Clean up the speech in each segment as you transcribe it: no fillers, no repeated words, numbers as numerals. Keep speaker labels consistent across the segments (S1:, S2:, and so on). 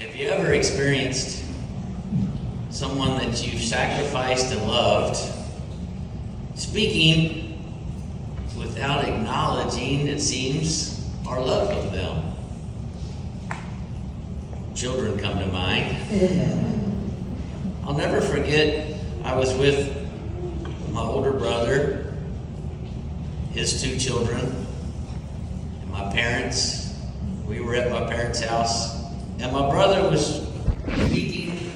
S1: Have you ever experienced someone that you've sacrificed and loved speaking without acknowledging, it seems, our love of them? Children come to mind. I'll never forget, I was with my older brother, his two children, and my parents. We were at my parents' house, and my brother was speaking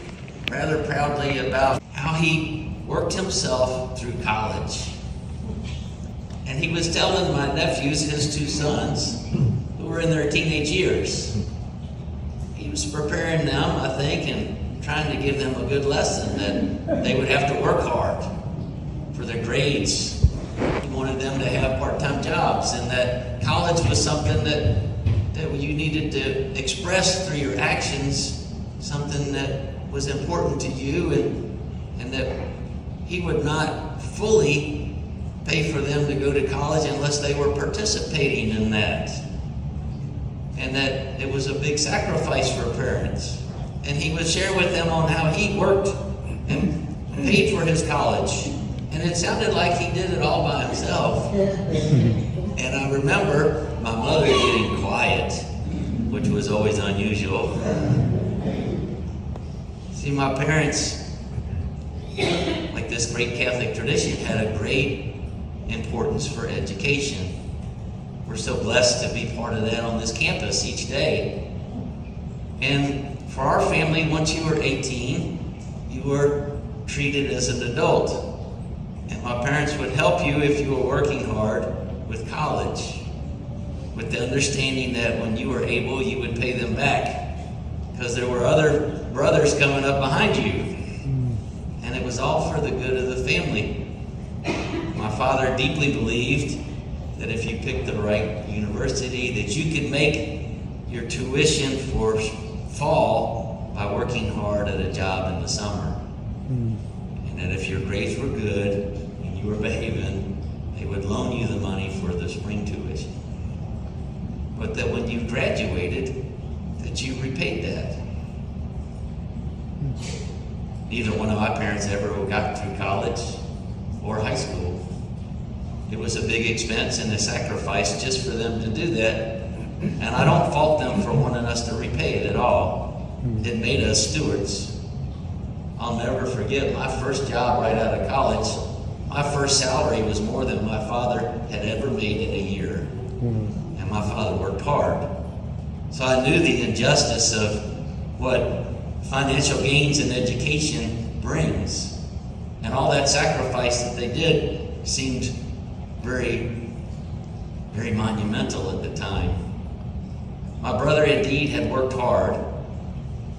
S1: rather proudly about how he worked himself through college. And he was telling my nephews, his two sons, who were in their teenage years, he was preparing them, I think, and trying to give them a good lesson that they would have to work hard for their grades. He wanted them to have part-time jobs, and that college was something that you needed to express through your actions, something that was important to you, and that he would not fully pay for them to go to college unless they were participating in that. And that it was a big sacrifice for parents. And he would share with them on how he worked and paid for his college. And it sounded like he did it all by himself. And I remember my mother getting quiet, which was always unusual. See, my parents, like this great Catholic tradition, had a great importance for education. We're so blessed to be part of that on this campus each day. And for our family, once you were 18, you were treated as an adult. And my parents would help you if you were working hard with college, with the understanding that when you were able, you would pay them back, because there were other brothers coming up behind you. And it was all for the good of the family. My father deeply believed that if you picked the right university, that you could make your tuition for fall by working hard at a job in the summer. And that if your grades were good and you were behaving, they would loan you the money for the spring tuition. But that when you graduated, that you repaid that. Neither one of my parents ever got through college or high school. It was a big expense and a sacrifice just for them to do that. And I don't fault them for wanting us to repay it at all. It made us stewards. I'll never forget my first job right out of college. My first salary was more than my father had ever made in a year. And my father worked hard. So I knew the injustice of what financial gains in education brings. And all that sacrifice that they did seemed very, very monumental at the time. My brother indeed had worked hard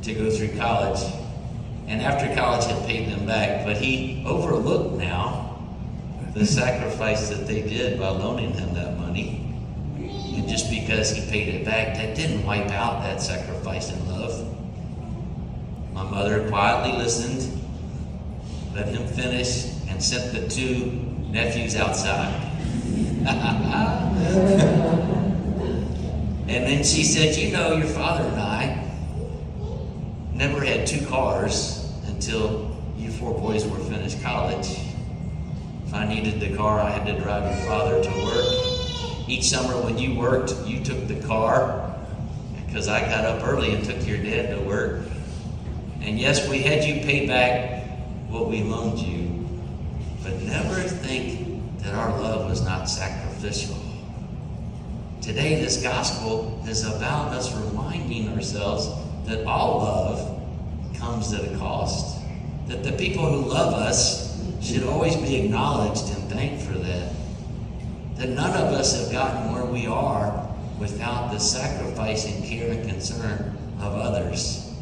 S1: to go through college, and after college had paid them back, but he overlooked now the sacrifice that they did by loaning him that money. And just because he paid it back, that didn't wipe out that sacrifice and love. My mother quietly listened, let him finish, and sent the two nephews outside. And then she said, you know, your father and I never had two cars until you four boys were finished college. If I needed the car, I had to drive your father to work. Each summer when you worked, you took the car, because I got up early and took your dad to work. And yes, we had you pay back what we loaned you, but never think that our love was not sacrificial. Today, this gospel is about us reminding ourselves that all love comes at a cost. That the people who love us should always be acknowledged and thanked for that. That none of us have gotten where we are without the sacrifice and care and concern of others.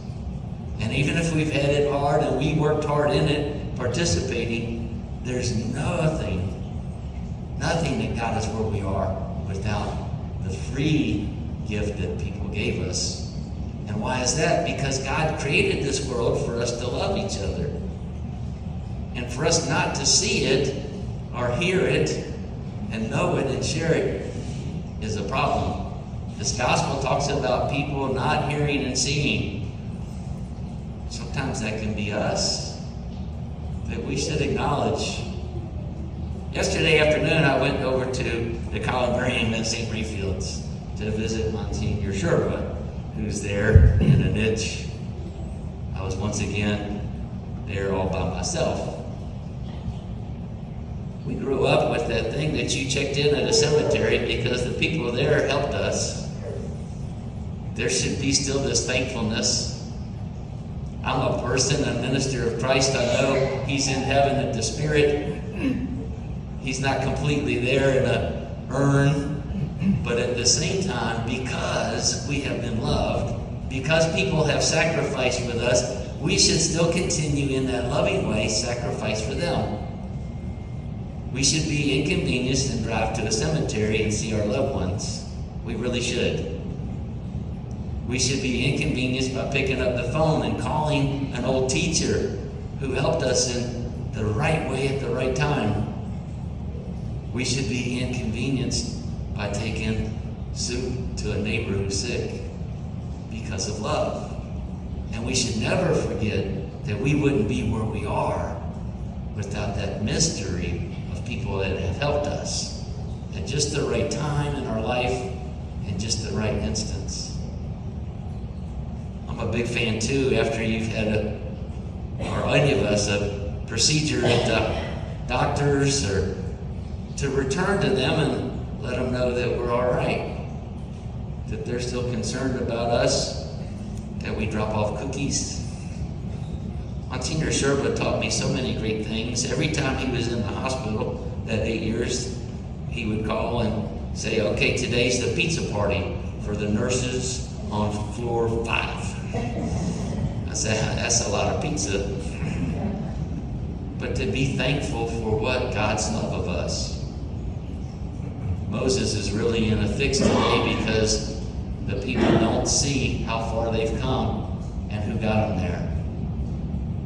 S1: And even if we've had it hard and we worked hard in it, participating, there's nothing that got us where we are without the free gift that people gave us. And why is that? Because God created this world for us to love each other. And for us not to see it or hear it and know it and share it is a problem. This gospel talks about people not hearing and seeing, sometimes that can be us, that we should acknowledge. Yesterday afternoon, I went over to the columbarium at St. Rayfield's to visit Monsignor Sherba, who's there in a niche. I was once again there all by myself. We grew up with that thing that you checked in at a cemetery because the people there helped us. There should be still this thankfulness. I'm a person, a minister of Christ. I know he's in heaven at the Spirit. He's not completely there in a urn, but at the same time, because we have been loved, because people have sacrificed with us, we should still continue in that loving way, sacrifice for them. We should be inconvenienced and drive to a cemetery and see our loved ones. We really should. We should be inconvenienced by picking up the phone and calling an old teacher who helped us in the right way at the right time. We should be inconvenienced by taking soup to a neighbor who's sick because of love. And we should never forget that we wouldn't be where we are without that mystery of people that have helped us at just the right time in our life and just the right instance. I'm a big fan too, after you've had or any of us, a procedure at the doctor's, or to return to them and let them know that we're all right, that they're still concerned about us, that we drop off cookies. Monsignor Sherba taught me so many great things. Every time he was in the hospital that 8 years, he would call and say, okay, today's the pizza party for the nurses on floor 5. I said, that's a lot of pizza. But to be thankful for what God's love of us. Moses is really in a fix today because the people don't see how far they've come and who got them there.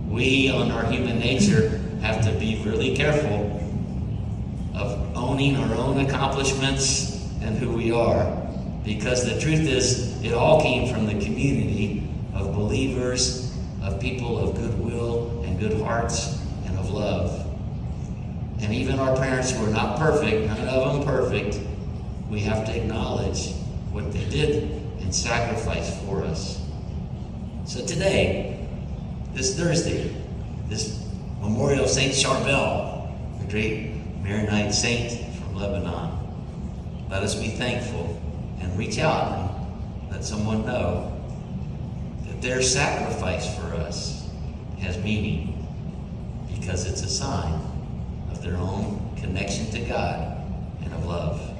S1: We, on our human nature, have to be really careful of owning our own accomplishments and who we are, because the truth is, it all came from the community of believers, of people of goodwill and good hearts and of love. And even our parents who are not perfect, none of them perfect, we have to acknowledge what they did and sacrifice for us. So today, this Thursday, this memorial of Saint Charbel, the great Maronite saint from Lebanon, let us be thankful and reach out and let someone know that their sacrifice for us has meaning, because it's a sign of their own connection to God and of love.